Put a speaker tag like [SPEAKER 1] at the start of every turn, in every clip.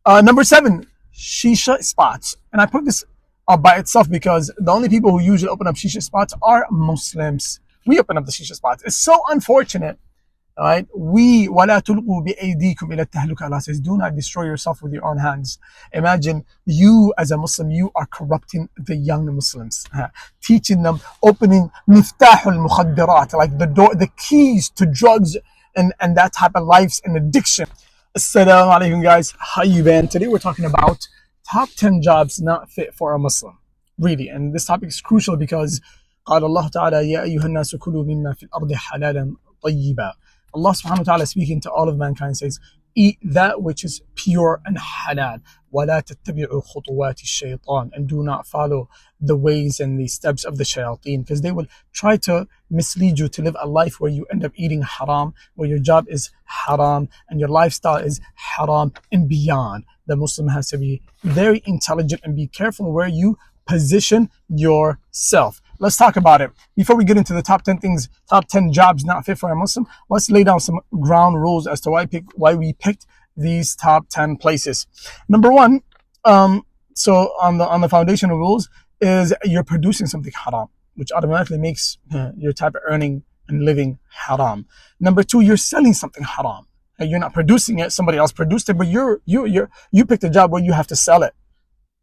[SPEAKER 1] Number 7, Shisha Spots. And I put this by itself because the only people who usually open up Shisha Spots are Muslims. We open up the Shisha Spots. It's so unfortunate. Right? وَلَا تُلْقُوا بِأَيْدِيكُمْ إِلَى التَّهْلُكَةِ. Allah says, do not destroy yourself with your own hands. Imagine you as a Muslim, you are corrupting the young Muslims, teaching them, opening miftahul mukhaddarat, like the door, the keys to drugs and that type of lives and addiction. Assalamu alaikum guys, how you been? Today we're talking about top 10 jobs not fit for a Muslim. Really, and this topic is crucial because قال الله تعالى يا أيها الناس كلوا مما في الأرض حلالا طيبا. Allah subhanahu wa ta'ala speaking to all of mankind says, eat that which is pure and halal. وَلَا تَتَّبِعُوا خُطُوَاتِ الشَّيْطَانِ. And do not follow the ways and the steps of the shayateen, because they will try to mislead you to live a life where you end up eating haram, where your job is haram, and your lifestyle is haram and beyond. The Muslim has to be very intelligent and be careful where you position yourself. Let's talk about it. Before we get into the top 10 things, top 10 jobs not fit for a Muslim, let's lay down some ground rules as to why we picked these top 10 places. Number 1, so on the foundational rules is you're producing something haram, which automatically makes your type of earning and living haram. Number 2, you're selling something haram. You're not producing it, somebody else produced it, but you picked a job where you have to sell it.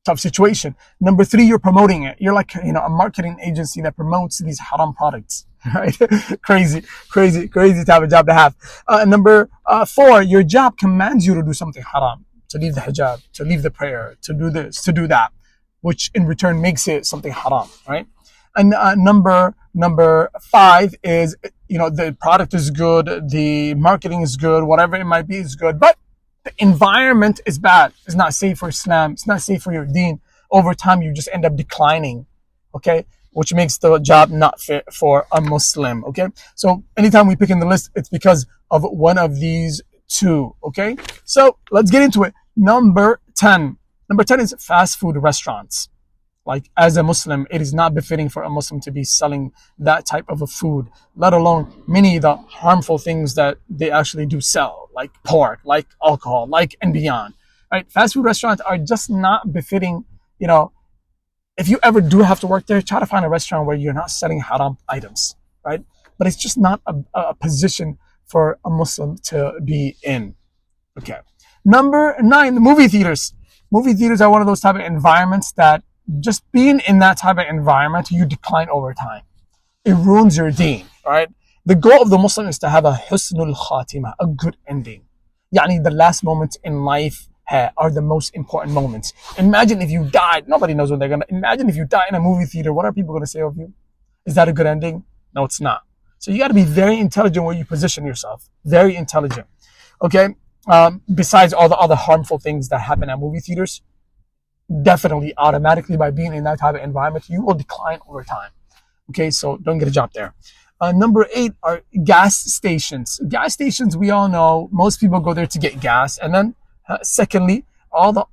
[SPEAKER 1] Tough situation. Number 3, you're promoting it. You're like, a marketing agency that promotes these haram products, right? crazy type of job to have. Number 4, your job commands you to do something haram, to leave the hijab, to leave the prayer, to do this, to do that, which in return makes it something haram, right? And number 5 is, the product is good, the marketing is good, whatever it might be is good, but the environment is bad. It's not safe for Islam. It's not safe for your Deen. Over time, you just end up declining, okay? Which makes the job not fit for a Muslim, okay? So anytime we pick in the list, it's because of one of these two, okay? So let's get into it. Number 10. Number 10 is fast food restaurants. Like, as a Muslim, it is not befitting for a Muslim to be selling that type of a food, let alone many of the harmful things that they actually do sell, like pork, like alcohol, like and beyond. Right? Fast food restaurants are just not befitting. If you ever do have to work there, try to find a restaurant where you're not selling haram items, right? But it's just not a position for a Muslim to be in. Okay. Number 9, the movie theaters. Movie theaters are one of those type of environments that just being in that type of environment, you decline over time. It ruins your deen, right? The goal of the Muslim is to have a husnul khatima, a good ending. Yani the last moments in life are the most important moments. Imagine if you died. Nobody knows when they're going to. Imagine if you die in a movie theater. What are people going to say of you? Is that a good ending? No, it's not. So you got to be very intelligent where you position yourself. Very intelligent. Okay? Besides all the other harmful things that happen at movie theaters, definitely automatically by being in that type of environment, you will decline over time. Okay, so don't get a job there. Number 8 are gas stations. Gas stations, we all know, most people go there to get gas. And then secondly, all the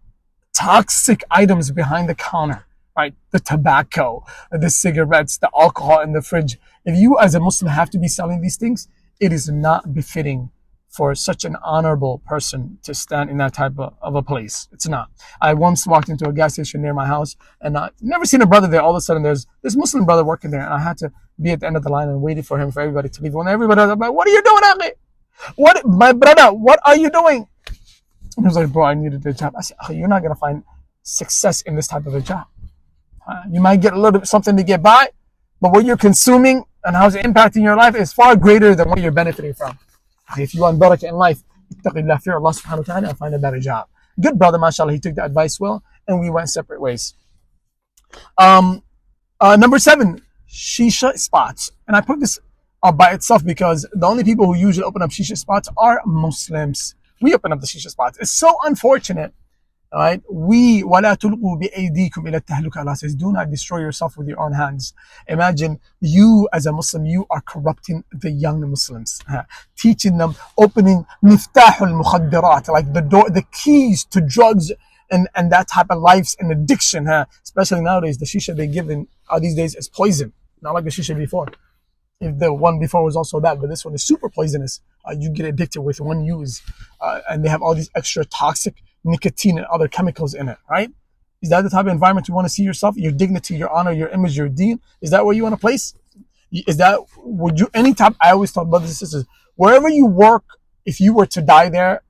[SPEAKER 1] toxic items behind the counter, right? The tobacco, the cigarettes, the alcohol in the fridge. If you as a Muslim have to be selling these things, it is not befitting for such an honorable person to stand in that type of a place. It's not. I once walked into a gas station near my house and I never seen a brother there. All of a sudden there's this Muslim brother working there and I had to be at the end of the line and waited for him, for everybody to leave. When everybody was like, what are you doing, Akhi? What, my brother, what are you doing? And he was like, bro, I needed a job. I said, you're not going to find success in this type of a job. You might get a little bit something to get by, but what you're consuming and how it's impacting your life is far greater than what you're benefiting from. If you want barakah in life, fear Allah subhanahu wa ta'ala and find a better job. Good brother, mashallah, he took the advice well, and we went separate ways. Number 7, Shisha Spots. And I put this by itself because the only people who usually open up Shisha Spots are Muslims. We open up the Shisha Spots. It's so unfortunate. Right? وَلَا تُلْقُوا بِأَيْدِيكُمْ إِلَى التَّهْلُكَةِ. Allah says, do not destroy yourself with your own hands. Imagine you as a Muslim, you are corrupting the young Muslims, teaching them, opening miftahul mukhaddarat, like the door, the keys to drugs and that type of lives and addiction. Especially nowadays, the shisha they give in these days is poison, not like the shisha before. If the one before was also bad, but this one is super poisonous. You get addicted with one use, and they have all these extra toxic nicotine and other chemicals in it, right? Is that the type of environment you want to see yourself? Your dignity, your honor, your image, your deen? Is that where you want to place? Is that, would you, anytime, I always tell brothers and sisters, wherever you work, if you were to die there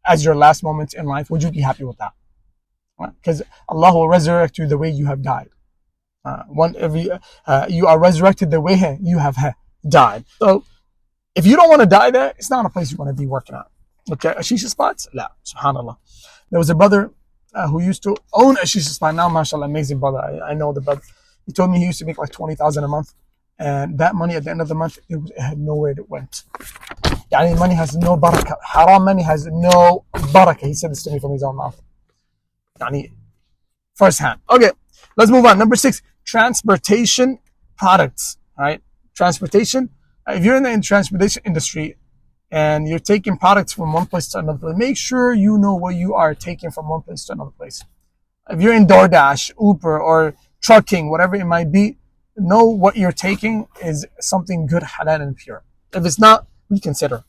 [SPEAKER 1] as your last moments in life, would you be happy with that? Because Allah will resurrect you the way you have died. You are resurrected the way you have died. So if you don't want to die there, it's not a place you want to be working at. Okay, a Shisha Spots? La, subhanallah. There was a brother who used to own a Shisha Spot. Now, mashallah, amazing brother. I know the brother. He told me he used to make like 20,000 a month. And that money at the end of the month, it had nowhere it went. Yani money has no barakah. Haram money has no barakah. He said this to me from his own mouth. Yani, first hand. Okay, let's move on. Number 6, transportation products. All right, transportation. If you're in the transportation industry and you're taking products from one place to another place, make sure you know what you are taking from one place to another place. If you're in DoorDash, Uber, or trucking, whatever it might be, know what you're taking is something good, halal, and pure. If it's not, reconsider.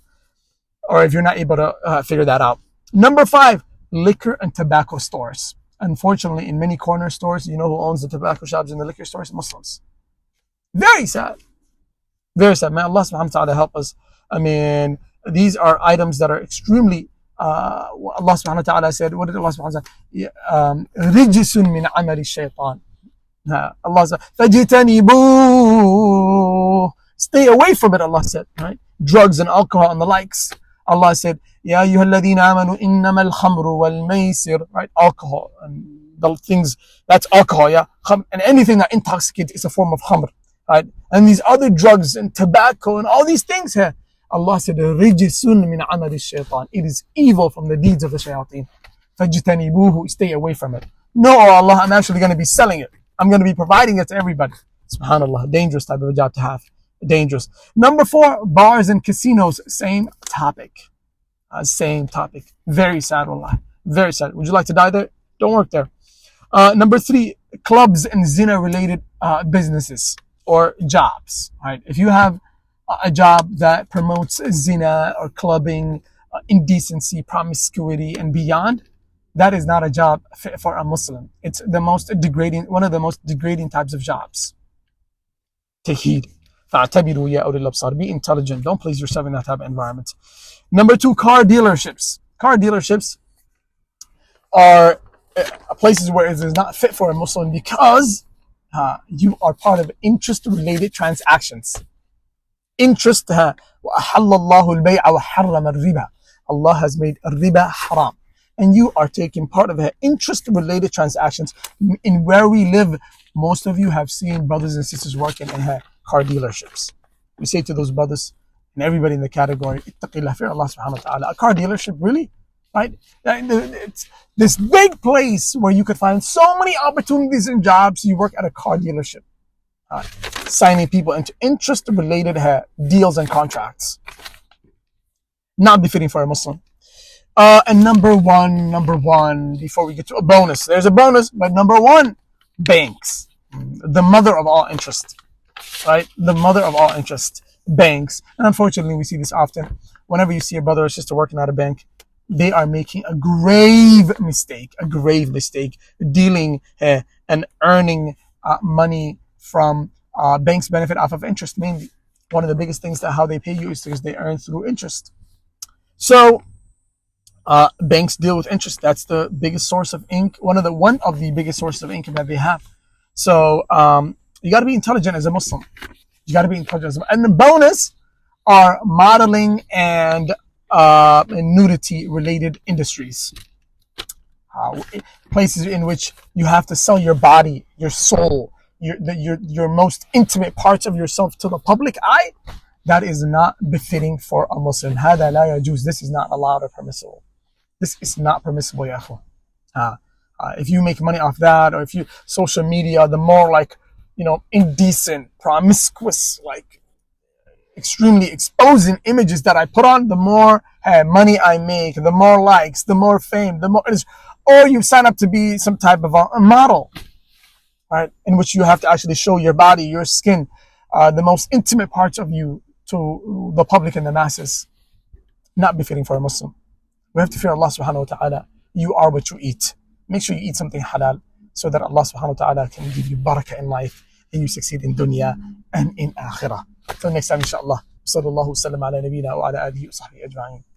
[SPEAKER 1] Or if you're not able to figure that out. Number 5, liquor and tobacco stores. Unfortunately, in many corner stores, you know who owns the tobacco shops and the liquor stores? Muslims. Very sad. Very sad. May Allah subhanahu wa ta'ala help us. I mean, these are items that are extremely, Allah subhanahu wa ta'ala said, what did Allah subhanahu wa ta'ala say? رِجِسٌ مِّنْ عَمَلِ الشَّيْطَانِ. Allah said, فَجِتَنِبُوهُ. Stay away from it, Allah said, right? Drugs and alcohol and the likes. Allah said, يَا أَيُّهَا الَّذِينَ آمَنُوا إِنَّمَا الْخَمْرُ وَالْمَيْسِرُ. Right? Alcohol and the things, that's alcohol, yeah? And anything that intoxicates is a form of khamr, right? And these other drugs and tobacco and all these things here, Allah said, رِجِسٌ مِّنْ عَمَلِ الشَّيْطَانِ. It is evil from the deeds of the shayateen. فَجِتَنِبُوهُ. Stay away from it. No, oh Allah, I'm actually going to be selling it. I'm going to be providing it to everybody. SubhanAllah, dangerous type of a job to have. Dangerous. Number 4, bars and casinos. Same topic. Same topic. Very sad, wallah. Very sad. Would you like to die there? Don't work there. Number 3, clubs and zina-related businesses or jobs. Right? If you have a job that promotes zina or clubbing, indecency, promiscuity, and beyond, that is not a job fit for a Muslim. It's the most degrading, one of the most degrading types of jobs. Take heed. فَاعْتَبِرُوا يَا أُولِي الْأَبْصَارِ. Be intelligent. Don't place yourself in that type of environment. Number 2, car dealerships. Car dealerships are places where it is not fit for a Muslim because you are part of interest-related transactions. Interest. وَأَحَلَّ اللَّهُ الْبَيْعَ وَحَرَّمَ الرِّبَى. Allah has made riba haram. And you are taking part of interest-related transactions. In where we live, most of you have seen brothers and sisters working in car dealerships. We say to those brothers and everybody in the category, ittaqillah, fear Allah subhanahu wa ta'ala. A car dealership, really? Right? It's this big place where you could find so many opportunities and jobs. You work at a car dealership, signing people into interest-related deals and contracts. Not befitting for a Muslim. And number one, before we get to a bonus, there's a bonus, but number 1, banks. The mother of all interest, right? The mother of all interest, banks. And unfortunately, we see this often. Whenever you see a brother or sister working at a bank, they are making a grave mistake, dealing and earning money from banks benefit off of interest mainly. One of the biggest things that how they pay you is because they earn through interest. So, banks deal with interest. That's the biggest source of income. One of the biggest sources of income that they have. So you got to be intelligent as a Muslim. You got to be intelligent. And the bonus are modeling and nudity-related industries. Places in which you have to sell your body, your soul, your most intimate parts of yourself to the public eye. That is not befitting for a Muslim. هذا لا يجوز. This is not allowed or permissible. This is not permissible, ya akhu. If you make money off that, or if you social media, the more indecent, promiscuous, extremely exposing images that I put on, the more money I make, the more likes, the more fame, the more it is. Or you sign up to be some type of a model, right? In which you have to actually show your body, your skin, the most intimate parts of you to the public and the masses. Not befitting for a Muslim. We have to fear Allah subhanahu wa ta'ala. you are what you eat. Make sure you eat something halal so that Allah subhanahu wa ta'ala can give you barakah in life and you succeed in dunya and in akhirah. Till next time, inshallah. صلى الله وسلم على نبينا وعلى آله وصحبه أجمعين.